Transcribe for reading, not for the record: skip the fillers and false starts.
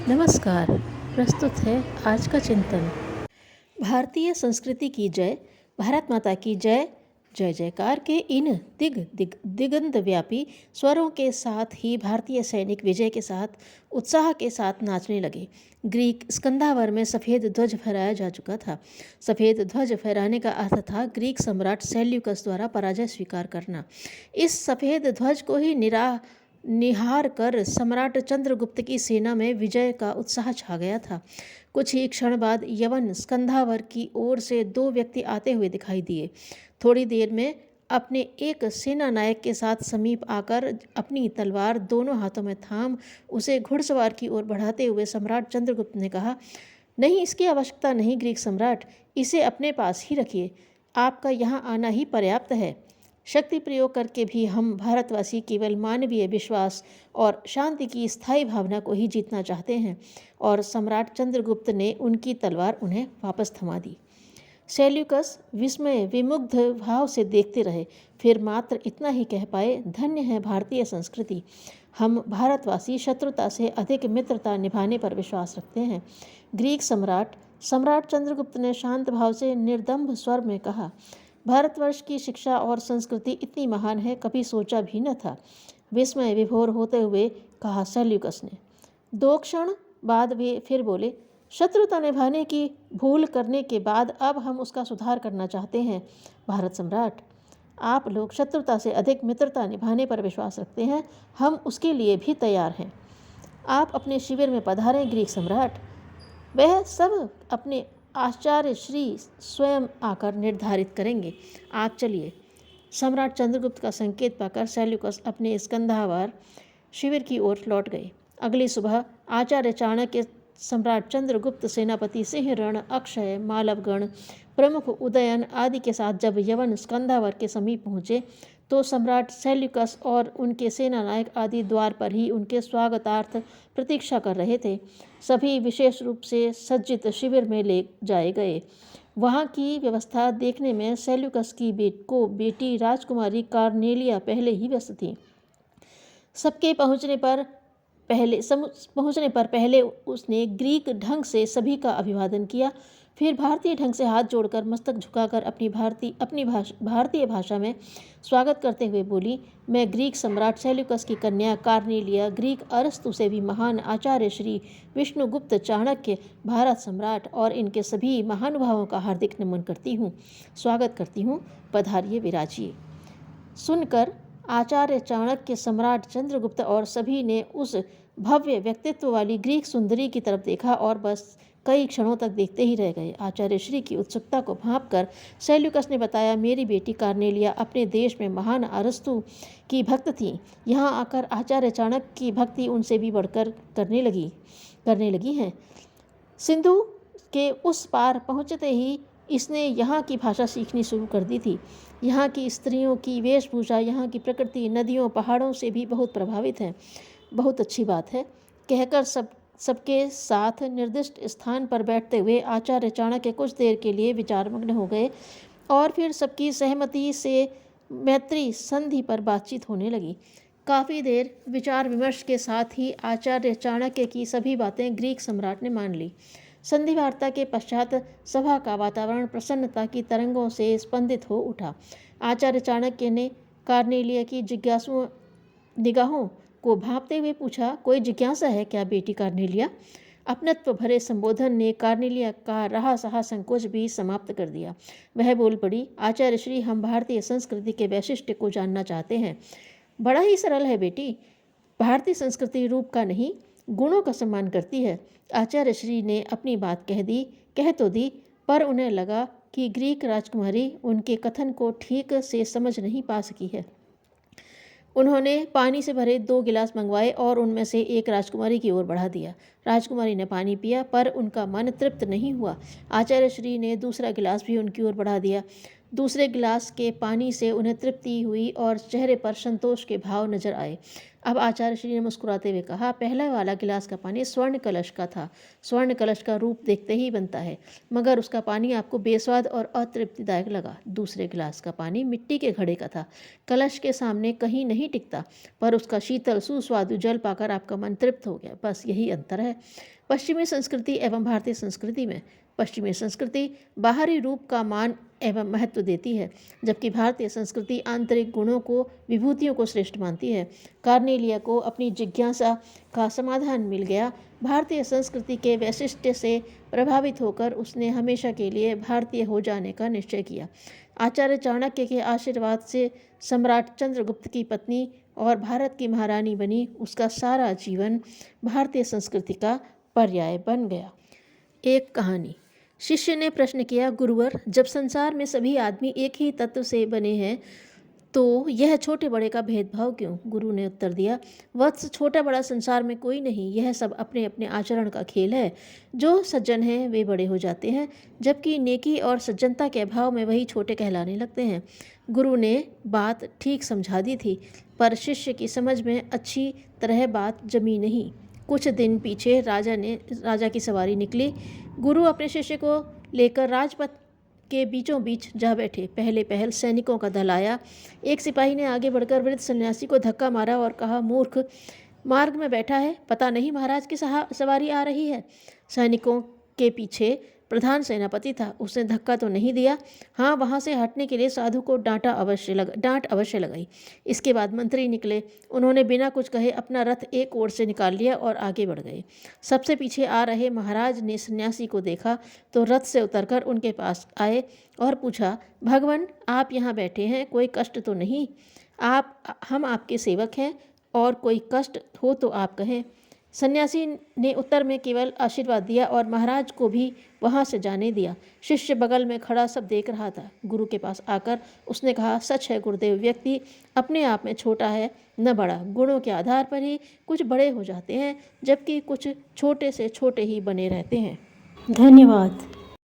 नमस्कार। प्रस्तुत है आज का चिंतन। भारतीय संस्कृति की जय, भारत माता की जय। जय जयकार के इन दिगंत व्यापी स्वरों के साथ ही भारतीय सैनिक विजय के साथ उत्साह के साथ नाचने लगे। ग्रीक स्कंधावर में सफ़ेद ध्वज फहराया जा चुका था। सफ़ेद ध्वज फहराने का अर्थ था ग्रीक सम्राट सेल्यूकस द्वारा पराजय स्वीकार करना। इस सफ़ेद ध्वज को ही निहार कर सम्राट चंद्रगुप्त की सेना में विजय का उत्साह छा गया था। कुछ ही क्षण बाद यवन स्कंधावर की ओर से 2 व्यक्ति आते हुए दिखाई दिए। थोड़ी देर में अपने एक सेना नायक के साथ समीप आकर अपनी तलवार दोनों हाथों में थाम उसे घुड़सवार की ओर बढ़ाते हुए सम्राट चंद्रगुप्त ने कहा, नहीं, इसकी आवश्यकता नहीं ग्रीक सम्राट, इसे अपने पास ही रखिए। आपका यहाँ आना ही पर्याप्त है। शक्ति प्रयोग करके भी हम भारतवासी केवल मानवीय विश्वास और शांति की स्थायी भावना को ही जीतना चाहते हैं। और सम्राट चंद्रगुप्त ने उनकी तलवार उन्हें वापस थमा दी। सेल्यूकस विस्मय विमुग्ध भाव से देखते रहे, फिर मात्र इतना ही कह पाए, धन्य है भारतीय संस्कृति। हम भारतवासी शत्रुता से अधिक मित्रता निभाने पर विश्वास रखते हैं। ग्रीक सम्राट चंद्रगुप्त ने शांत भाव से निर्दम्भ स्वर में कहा, भारतवर्ष की शिक्षा और संस्कृति इतनी महान है, कभी सोचा भी न था। विस्मय विभोर होते हुए कहा सेल्यूकस ने। 2 क्षण बाद वे फिर बोले, शत्रुता निभाने की भूल करने के बाद अब हम उसका सुधार करना चाहते हैं। भारत सम्राट, आप लोग शत्रुता से अधिक मित्रता निभाने पर विश्वास रखते हैं, हम उसके लिए भी तैयार हैं। आप अपने शिविर में पधारें ग्रीक सम्राट। वह सब अपने आचार्य श्री स्वयं आकर निर्धारित करेंगे। आप चलिए। सम्राट चंद्रगुप्त का संकेत पाकर सेल्यूकस अपने स्कंधावर शिविर की ओर लौट गए। अगली सुबह आचार्य चाणक्य, सम्राट चंद्रगुप्त, सेनापति सिंहरण, अक्षय, मालवगण, प्रमुख उदयन आदि के साथ जब यवन स्कंधावर के समीप पहुँचे तो सम्राट सेल्यूकस और उनके सेना नायक आदि द्वार पर ही उनके स्वागतार्थ प्रतीक्षा कर रहे थे। सभी विशेष रूप से सज्जित शिविर में ले जाए गए। वहाँ की व्यवस्था देखने में सेल्यूकस की बेटी राजकुमारी कार्नेलिया पहले ही व्यस्त थी। सबके पहुँचने पर पहले उसने ग्रीक ढंग से सभी का अभिवादन किया, फिर भारतीय ढंग से हाथ जोड़कर मस्तक झुकाकर अपनी भारतीय भाषा में स्वागत करते हुए बोली, मैं ग्रीक सम्राट सेल्यूकस की कन्या कार्नेलिया, ग्रीक अरस्तु से भी महान आचार्य श्री विष्णुगुप्त चाणक्य, भारत सम्राट और इनके सभी महानुभावों का हार्दिक नमन करती हूँ, स्वागत करती हूँ, पधारिए, विराजिए। सुनकर आचार्य चाणक्य, सम्राट चंद्रगुप्त और सभी ने उस भव्य व्यक्तित्व वाली ग्रीक सुंदरी की तरफ देखा और बस कई क्षणों तक देखते ही रह गए। आचार्य श्री की उत्सुकता को भांपकर सेल्यूकस ने बताया, मेरी बेटी कार्नेलिया अपने देश में महान अरस्तु की भक्त थी। यहाँ आकर आचार्य चाणक्य की भक्ति उनसे भी बढ़कर करने लगी है। सिंधु के उस पार पहुँचते ही इसने यहाँ की भाषा सीखनी शुरू कर दी थी। यहाँ की स्त्रियों की वेशभूषा, यहाँ की प्रकृति, नदियों, पहाड़ों से भी बहुत प्रभावित है। बहुत अच्छी बात है, कहकर सबके साथ निर्दिष्ट स्थान पर बैठते हुए आचार्य चाणक्य कुछ देर के लिए विचारमग्न हो गए और फिर सबकी सहमति से मैत्री संधि पर बातचीत होने लगी। काफ़ी देर विचार विमर्श के साथ ही आचार्य चाणक्य की सभी बातें ग्रीक सम्राट ने मान ली। संधि वार्ता के पश्चात सभा का वातावरण प्रसन्नता की तरंगों से स्पंदित हो उठा। आचार्य चाणक्य ने कार्नेलिया की जिज्ञासु निगाहों को भांपते हुए पूछा, कोई जिज्ञासा है क्या बेटी कार्नेलिया? अपनत्व भरे संबोधन ने कार्नेलिया का रहा सहा संकोच भी समाप्त कर दिया। वह बोल पड़ी, आचार्य श्री, हम भारतीय संस्कृति के वैशिष्ट्य को जानना चाहते हैं। बड़ा ही सरल है बेटी, भारतीय संस्कृति रूप का नहीं, गुणों का सम्मान करती है। आचार्य श्री ने अपनी बात कह तो दी, पर उन्हें लगा कि ग्रीक राजकुमारी उनके कथन को ठीक से समझ नहीं पा सकी है। उन्होंने पानी से भरे 2 गिलास मंगवाए और उनमें से एक राजकुमारी की ओर बढ़ा दिया। राजकुमारी ने पानी पिया, पर उनका मन तृप्त नहीं हुआ। आचार्य श्री ने दूसरा गिलास भी उनकी ओर बढ़ा दिया। दूसरे गिलास के पानी से उन्हें तृप्ति हुई और चेहरे पर संतोष के भाव नजर आए। अब आचार्य श्री ने मुस्कुराते हुए कहा, पहला वाला गिलास का पानी स्वर्ण कलश का था। स्वर्ण कलश का रूप देखते ही बनता है, मगर उसका पानी आपको बेस्वाद और अतृप्तिदायक लगा। दूसरे गिलास का पानी मिट्टी के घड़े का था, कलश के सामने कहीं नहीं टिकता, पर उसका शीतल सुस्वादु जल पाकर आपका मन तृप्त हो गया। बस यही अंतर है। पश्चिमी संस्कृति एवं भारतीय संस्कृति में पश्चिमी संस्कृति बाहरी रूप का मान एवं महत्व देती है, जबकि भारतीय संस्कृति आंतरिक गुणों को, विभूतियों को श्रेष्ठ मानती है। कार्नेलिया को अपनी जिज्ञासा का समाधान मिल गया। भारतीय संस्कृति के वैशिष्ट्य से प्रभावित होकर उसने हमेशा के लिए भारतीय हो जाने का निश्चय किया। आचार्य चाणक्य के आशीर्वाद से सम्राट चंद्रगुप्त की पत्नी और भारत की महारानी बनी। उसका सारा जीवन भारतीय संस्कृति का पर्याय बन गया। एक कहानी। शिष्य ने प्रश्न किया, गुरुवर, जब संसार में सभी आदमी एक ही तत्व से बने हैं तो यह छोटे बड़े का भेदभाव क्यों? गुरु ने उत्तर दिया, वत्स, छोटा बड़ा संसार में कोई नहीं, यह सब अपने अपने आचरण का खेल है। जो सज्जन हैं वे बड़े हो जाते हैं, जबकि नेकी और सज्जनता के अभाव में वही छोटे कहलाने लगते हैं। गुरु ने बात ठीक समझा दी थी, पर शिष्य की समझ में अच्छी तरह बात जमी नहीं। कुछ दिन पीछे राजा की सवारी निकली। गुरु अपने शिष्य को लेकर राजपथ के बीचों बीच जा बैठे। पहले पहल सैनिकों का दल आया। एक सिपाही ने आगे बढ़कर वृद्ध सन्यासी को धक्का मारा और कहा, मूर्ख, मार्ग में बैठा है, पता नहीं महाराज की सवारी आ रही है। सैनिकों के पीछे प्रधान सेनापति था, उसने धक्का तो नहीं दिया। हाँ, वहाँ से हटने के लिए साधु को डांट अवश्य लगाई। इसके बाद मंत्री निकले। उन्होंने बिना कुछ कहे अपना रथ एक ओर से निकाल लिया और आगे बढ़ गए। सबसे पीछे आ रहे महाराज ने सन्यासी को देखा तो रथ से उतरकर उनके पास आए और पूछा, भगवान, आप यहाँ बैठे हैं, कोई कष्ट तो नहीं? हम आपके सेवक हैं और कोई कष्ट हो तो आप कहें। सन्यासी ने उत्तर में केवल आशीर्वाद दिया और महाराज को भी वहाँ से जाने दिया। शिष्य बगल में खड़ा सब देख रहा था। गुरु के पास आकर उसने कहा, सच है गुरुदेव, व्यक्ति अपने आप में छोटा है न बड़ा, गुणों के आधार पर ही कुछ बड़े हो जाते हैं, जबकि कुछ छोटे से छोटे ही बने रहते हैं। धन्यवाद।